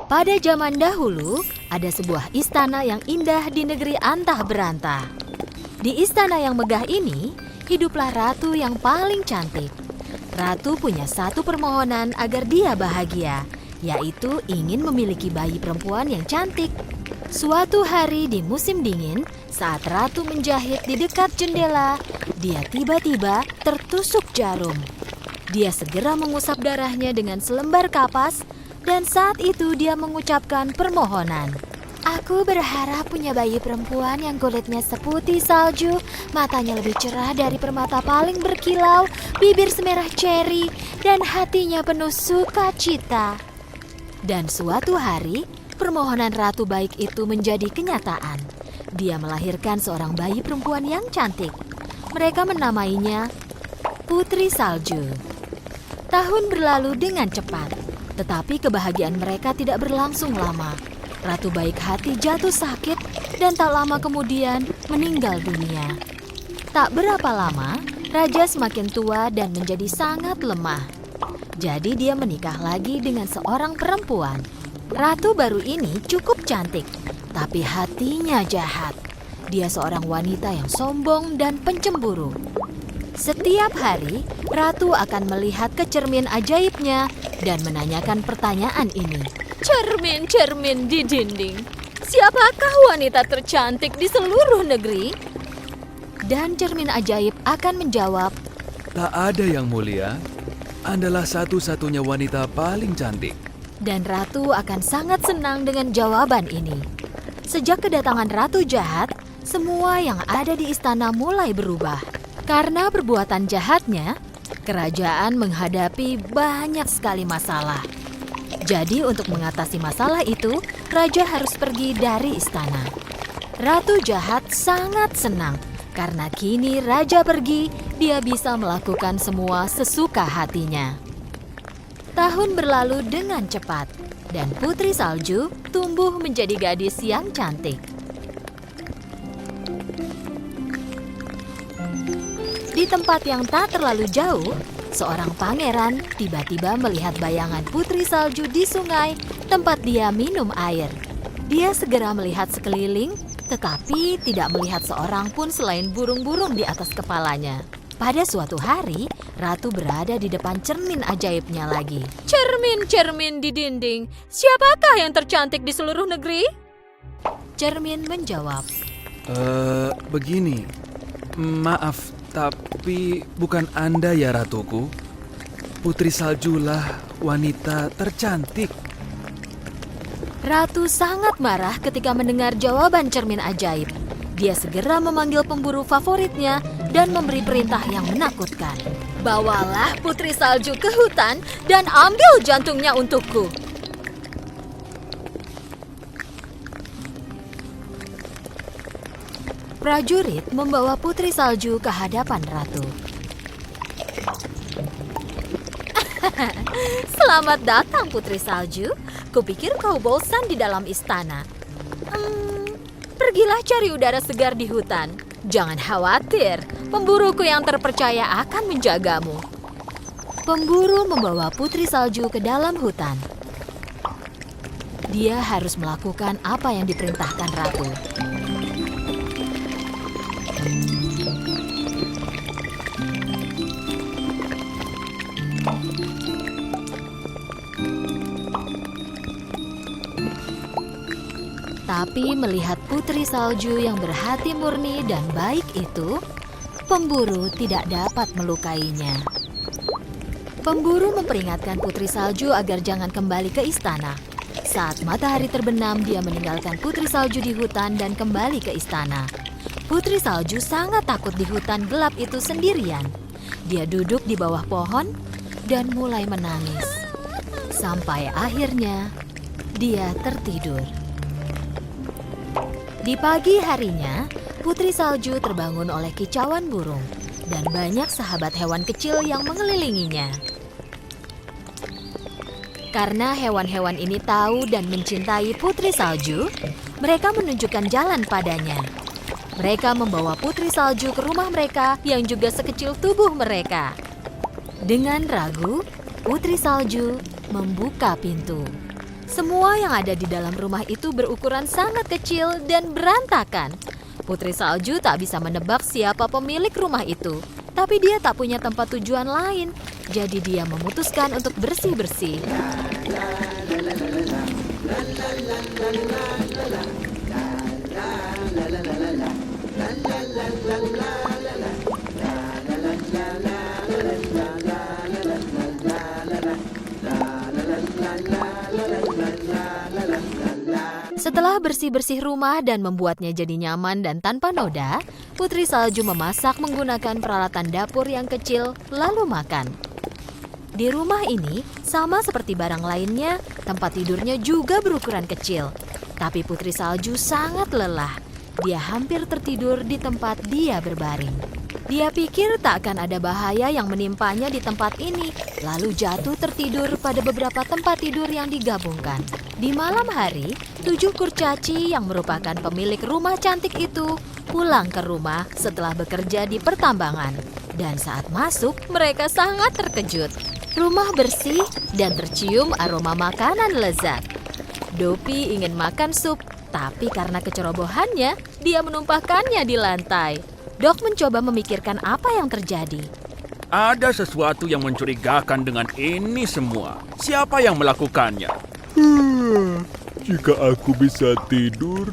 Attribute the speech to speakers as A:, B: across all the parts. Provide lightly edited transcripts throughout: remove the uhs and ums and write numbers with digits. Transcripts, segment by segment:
A: Pada zaman dahulu, ada sebuah istana yang indah di negeri antah berantah. Di istana yang megah ini, hiduplah ratu yang paling cantik. Ratu punya satu permohonan agar dia bahagia, yaitu ingin memiliki bayi perempuan yang cantik. Suatu hari di musim dingin, saat ratu menjahit di dekat jendela, dia tiba-tiba tertusuk jarum. Dia segera mengusap darahnya dengan selembar kapas, dan saat itu dia mengucapkan permohonan. Aku berharap punya bayi perempuan yang kulitnya seputih salju, matanya lebih cerah dari permata paling berkilau, bibir semerah ceri, dan hatinya penuh sukacita. Dan suatu hari, permohonan ratu baik itu menjadi kenyataan. Dia melahirkan seorang bayi perempuan yang cantik. Mereka menamainya Putri Salju. Tahun berlalu dengan cepat, tetapi kebahagiaan mereka tidak berlangsung lama. Ratu baik hati jatuh sakit dan tak lama kemudian meninggal dunia. Tak berapa lama, raja semakin tua dan menjadi sangat lemah. Jadi dia menikah lagi dengan seorang perempuan. Ratu baru ini cukup cantik, tapi hatinya jahat. Dia seorang wanita yang sombong dan pencemburu. Setiap hari, ratu akan melihat ke cermin ajaibnya dan menanyakan pertanyaan ini. Cermin-cermin di dinding, siapakah wanita tercantik di seluruh negeri? Dan cermin ajaib akan menjawab,
B: Tak ada yang mulia, Andalah satu-satunya wanita paling cantik.
A: dan ratu akan sangat senang dengan jawaban ini. Sejak kedatangan ratu jahat, semua yang ada di istana mulai berubah. Karena perbuatan jahatnya, kerajaan menghadapi banyak sekali masalah. Jadi untuk mengatasi masalah itu, raja harus pergi dari istana. Ratu jahat sangat senang karena kini raja pergi, dia bisa melakukan semua sesuka hatinya. Tahun berlalu dengan cepat dan Putri Salju tumbuh menjadi gadis yang cantik. Di tempat yang tak terlalu jauh, seorang pangeran tiba-tiba melihat bayangan Putri Salju di sungai tempat dia minum air. Dia segera melihat sekeliling, tetapi tidak melihat seorang pun selain burung-burung di atas kepalanya. Pada suatu hari, ratu berada di depan cermin ajaibnya lagi. Cermin-cermin di dinding, siapakah yang tercantik di seluruh negeri? Cermin menjawab,
B: Begini, maaf, tapi bukan Anda ya ratuku. Putri Saljulah wanita tercantik.
A: Ratu sangat marah ketika mendengar jawaban cermin ajaib. Dia segera memanggil pemburu favoritnya dan memberi perintah yang menakutkan. Bawalah Putri Salju ke hutan dan ambil jantungnya untukku. Prajurit membawa Putri Salju ke hadapan ratu. Selamat datang Putri Salju. Kupikir kau bosan di dalam istana. Pergilah cari udara segar di hutan. Jangan khawatir, pemburuku yang terpercaya akan menjagamu. Pemburu membawa Putri Salju ke dalam hutan. Dia harus melakukan apa yang diperintahkan ratu. Tapi melihat Putri Salju yang berhati murni dan baik itu, pemburu tidak dapat melukainya. Pemburu memperingatkan Putri Salju agar jangan kembali ke istana. Saat matahari terbenam, dia meninggalkan Putri Salju di hutan dan kembali ke istana. Putri Salju sangat takut di hutan gelap itu sendirian. Dia duduk di bawah pohon dan mulai menangis. Sampai akhirnya, dia tertidur. Di pagi harinya, Putri Salju terbangun oleh kicauan burung dan banyak sahabat hewan kecil yang mengelilinginya. Karena hewan-hewan ini tahu dan mencintai Putri Salju, mereka menunjukkan jalan padanya. Mereka membawa Putri Salju ke rumah mereka yang juga sekecil tubuh mereka. Dengan ragu, Putri Salju membuka pintu. Semua yang ada di dalam rumah itu berukuran sangat kecil dan berantakan. Putri Salju tak bisa menebak siapa pemilik rumah itu. Tapi dia tak punya tempat tujuan lain. Jadi dia memutuskan untuk bersih-bersih. Setelah bersih-bersih rumah dan membuatnya jadi nyaman dan tanpa noda, Putri Salju memasak menggunakan peralatan dapur yang kecil, lalu makan. Di rumah ini, sama seperti barang lainnya, tempat tidurnya juga berukuran kecil. Tapi Putri Salju sangat lelah. Dia hampir tertidur di tempat dia berbaring. Dia pikir tak akan ada bahaya yang menimpanya di tempat ini, lalu jatuh tertidur pada beberapa tempat tidur yang digabungkan. Di malam hari, 7 kurcaci yang merupakan pemilik rumah cantik itu pulang ke rumah setelah bekerja di pertambangan. Dan saat masuk, mereka sangat terkejut. Rumah bersih dan tercium aroma makanan lezat. Dopi ingin makan sup, tapi karena kecerobohannya, dia menumpahkannya di lantai. Dok mencoba memikirkan apa yang terjadi.
C: Ada sesuatu yang mencurigakan dengan ini semua. Siapa yang melakukannya?
B: Jika aku bisa tidur,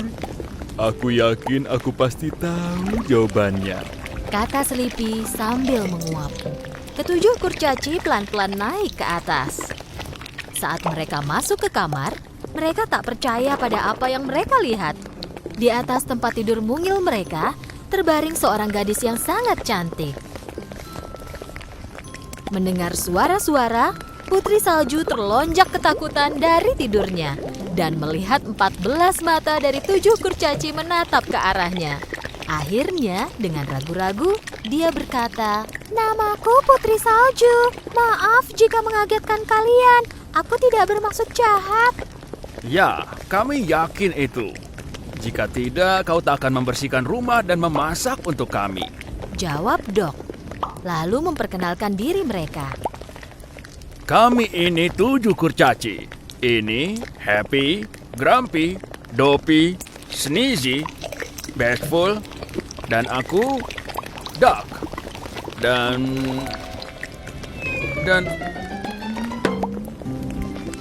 B: aku yakin aku pasti tahu jawabannya.
A: Kata Selipi sambil menguap. Ketujuh kurcaci pelan-pelan naik ke atas. Saat mereka masuk ke kamar, mereka tak percaya pada apa yang mereka lihat. Di atas tempat tidur mungil mereka, terbaring seorang gadis yang sangat cantik. Mendengar suara-suara, Putri Salju terlonjak ketakutan dari tidurnya dan melihat 14 mata dari 7 kurcaci menatap ke arahnya. Akhirnya, dengan ragu-ragu, dia berkata, "Namaku Putri Salju. Maaf jika mengagetkan kalian. Aku tidak bermaksud jahat."
C: Ya, kami yakin itu. Jika tidak, kau tak akan membersihkan rumah dan memasak untuk kami.
A: Jawab Dok, lalu memperkenalkan diri mereka.
C: Kami ini 7 kurcaci. Ini Happy, Grumpy, Dopi, Sneezy, Bestful, dan aku, Duck. Dan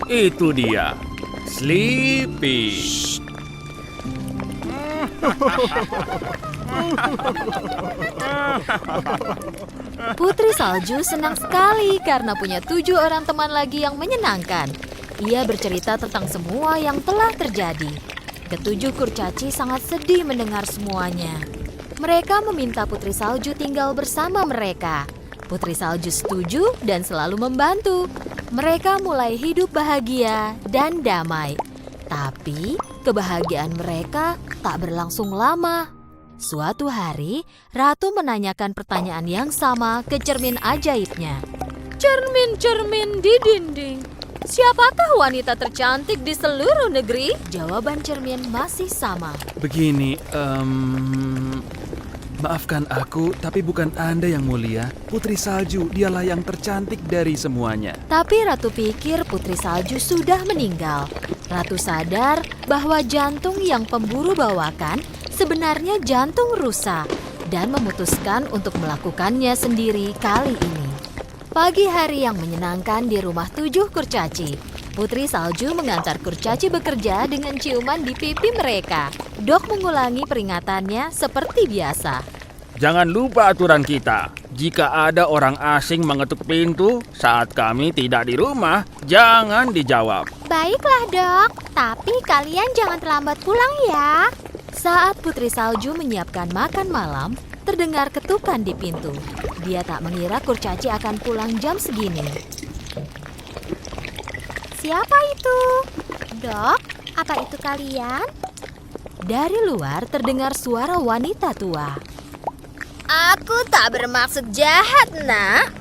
C: itu dia, Sleepy.
A: Putri Salju senang sekali karena punya 7 orang teman lagi yang menyenangkan. Ia bercerita tentang semua yang telah terjadi. Ketujuh kurcaci sangat sedih mendengar semuanya. Mereka meminta Putri Salju tinggal bersama mereka. Putri Salju setuju dan selalu membantu. Mereka mulai hidup bahagia dan damai. Tapi kebahagiaan mereka tak berlangsung lama. Suatu hari, Ratu menanyakan pertanyaan yang sama ke cermin ajaibnya. "Cermin-cermin di dinding, siapakah wanita tercantik di seluruh negeri?" Jawaban cermin masih sama.
B: Begini, maafkan aku, tapi bukan Anda yang mulia. Putri Salju, dialah yang tercantik dari semuanya.
A: Tapi Ratu pikir Putri Salju sudah meninggal. Ratu sadar bahwa jantung yang pemburu bawakan sebenarnya jantung rusa dan memutuskan untuk melakukannya sendiri kali ini. Pagi hari yang menyenangkan di rumah 7 kurcaci. Putri Salju mengantar kurcaci bekerja dengan ciuman di pipi mereka. Dok mengulangi peringatannya seperti biasa.
C: Jangan lupa aturan kita. Jika ada orang asing mengetuk pintu saat kami tidak di rumah, jangan dijawab.
A: Baiklah Dok, tapi kalian jangan terlambat pulang ya. Saat Putri Salju menyiapkan makan malam, terdengar ketukan di pintu. Dia tak mengira kurcaci akan pulang jam segini. Siapa itu? Dok, apa itu kalian? Dari luar terdengar suara wanita tua. Aku tak bermaksud jahat, Nak.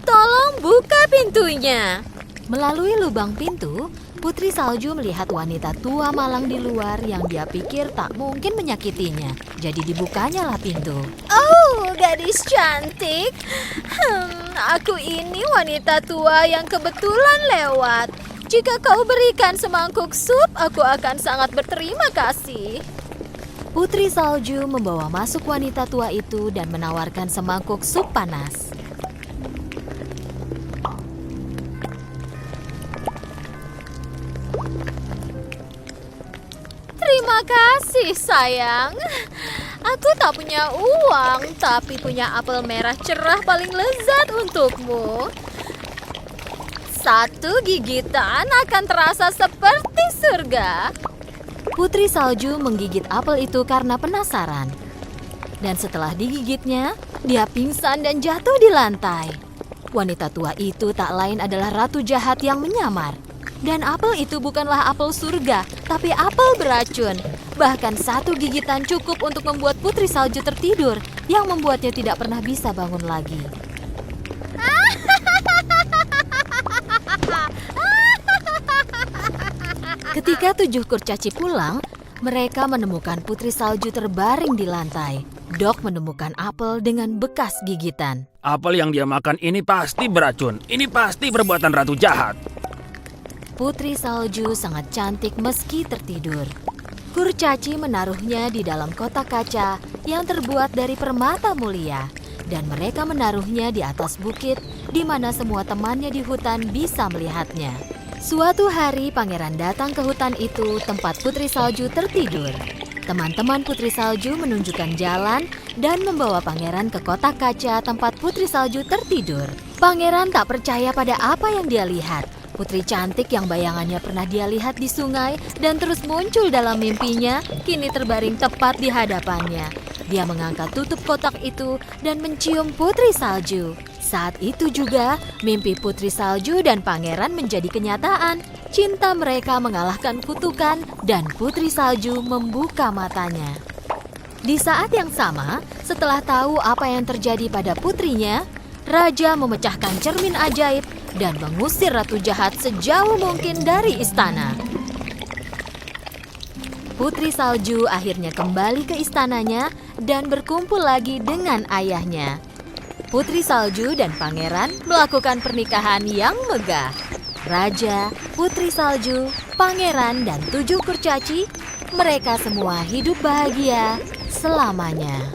A: Tolong buka pintunya. Melalui lubang pintu, Putri Salju melihat wanita tua malang di luar yang dia pikir tak mungkin menyakitinya. Jadi dibukanya lah pintu. Oh, gadis cantik. Aku ini wanita tua yang kebetulan lewat. Jika kau berikan semangkuk sup, aku akan sangat berterima kasih. Putri Salju membawa masuk wanita tua itu dan menawarkan semangkuk sup panas. Terima kasih, sayang. Aku tak punya uang, tapi punya apel merah cerah paling lezat untukmu. Satu gigitan akan terasa seperti surga. Putri Salju menggigit apel itu karena penasaran. Dan setelah digigitnya, dia pingsan dan jatuh di lantai. Wanita tua itu tak lain adalah ratu jahat yang menyamar. Dan apel itu bukanlah apel surga, tapi apel beracun. Bahkan satu gigitan cukup untuk membuat Putri Salju tertidur, yang membuatnya tidak pernah bisa bangun lagi. Ketika 7 kurcaci pulang, mereka menemukan Putri Salju terbaring di lantai. Dok menemukan apel dengan bekas gigitan.
C: Apel yang dia makan ini pasti beracun. Ini pasti perbuatan ratu jahat.
A: Putri Salju sangat cantik meski tertidur. Kurcaci menaruhnya di dalam kotak kaca yang terbuat dari permata mulia. Dan mereka menaruhnya di atas bukit di mana semua temannya di hutan bisa melihatnya. Suatu hari pangeran datang ke hutan itu tempat Putri Salju tertidur. Teman-teman Putri Salju menunjukkan jalan dan membawa pangeran ke kotak kaca tempat Putri Salju tertidur. Pangeran tak percaya pada apa yang dia lihat. Putri cantik yang bayangannya pernah dia lihat di sungai dan terus muncul dalam mimpinya, kini terbaring tepat di hadapannya. Dia mengangkat tutup kotak itu dan mencium Putri Salju. Saat itu juga, mimpi Putri Salju dan pangeran menjadi kenyataan. Cinta mereka mengalahkan kutukan dan Putri Salju membuka matanya. Di saat yang sama, setelah tahu apa yang terjadi pada putrinya, Raja memecahkan cermin ajaib dan mengusir ratu jahat sejauh mungkin dari istana. Putri Salju akhirnya kembali ke istananya dan berkumpul lagi dengan ayahnya. Putri Salju dan pangeran melakukan pernikahan yang megah. Raja, Putri Salju, pangeran, dan 7 kurcaci, mereka semua hidup bahagia selamanya.